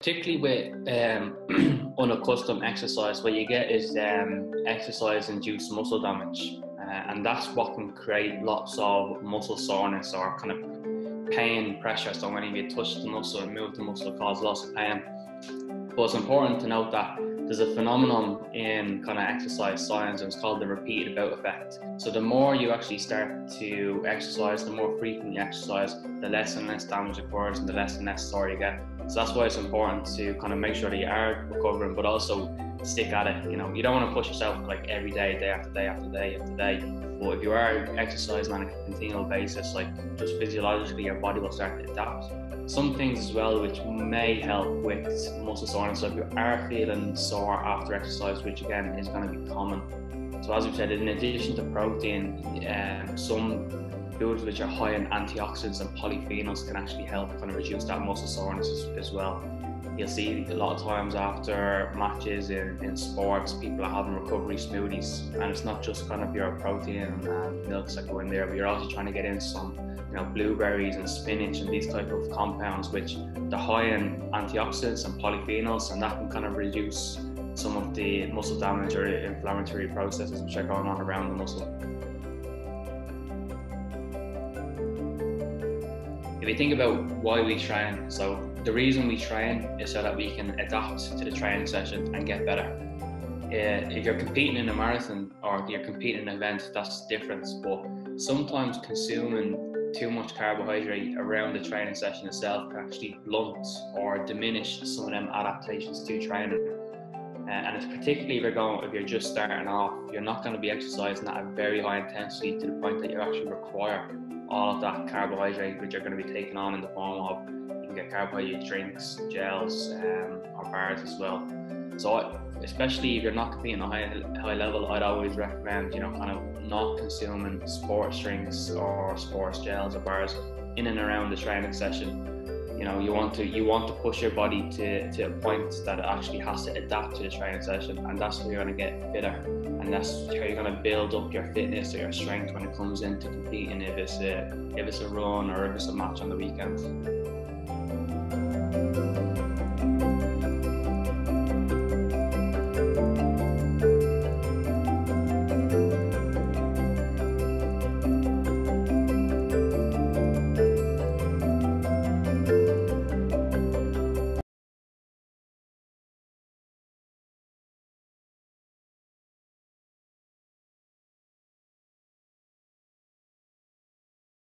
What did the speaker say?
Particularly with unaccustomed exercise, what you get is exercise-induced muscle damage, and that's what can create lots of muscle soreness or kind of pain pressure. So when you touch the muscle and move the muscle, it causes lots of pain. But it's important to note that there's a phenomenon in kind of exercise science, and it's called the repeated bout effect. So the more you actually start to exercise, the more frequently you exercise, the less and less damage occurs and the less and less sore you get. So that's why it's important to kind of make sure that you are recovering, but also stick at it. You know, you don't want to push yourself like every day, day after day after day after day. But if you are exercising on a continual basis, like just physiologically, your body will start to adapt. Some things as well which may help with muscle soreness. So if you are feeling sore after exercise, which again is going to be common. So as we said, in addition to protein, some foods which are high in antioxidants and polyphenols can actually help kind of reduce that muscle soreness as well. You'll see a lot of times after matches in sports, people are having recovery smoothies, and it's not just kind of your protein and milks that go in there, but you're also trying to get in some, you know, blueberries and spinach and these type of compounds which are high in antioxidants and polyphenols, and that can kind of reduce some of the muscle damage or inflammatory processes which are going on around the muscle. If you think about why we train, so the reason we train is so that we can adapt to the training session and get better. If you're competing in a marathon or you're competing in an event, that's different, but sometimes consuming too much carbohydrate around the training session itself can actually blunt or diminish some of them adaptations to training. And it's particularly if you're just starting off, you're not going to be exercising at a very high intensity to the point that you actually require all of that carbohydrate which you're going to be taking on in the form of, you can get carbohydrate drinks, gels, or bars as well. So especially if you're not competing at a high level, I'd always recommend, you know, kind of not consuming sports drinks or sports gels or bars in and around the training session. You know, you want to push your body to a point that it actually has to adapt to the training session, and that's where you're going to get fitter, and that's how you're going to build up your fitness or your strength when it comes into competing, if it's a run or if it's a match on the weekend.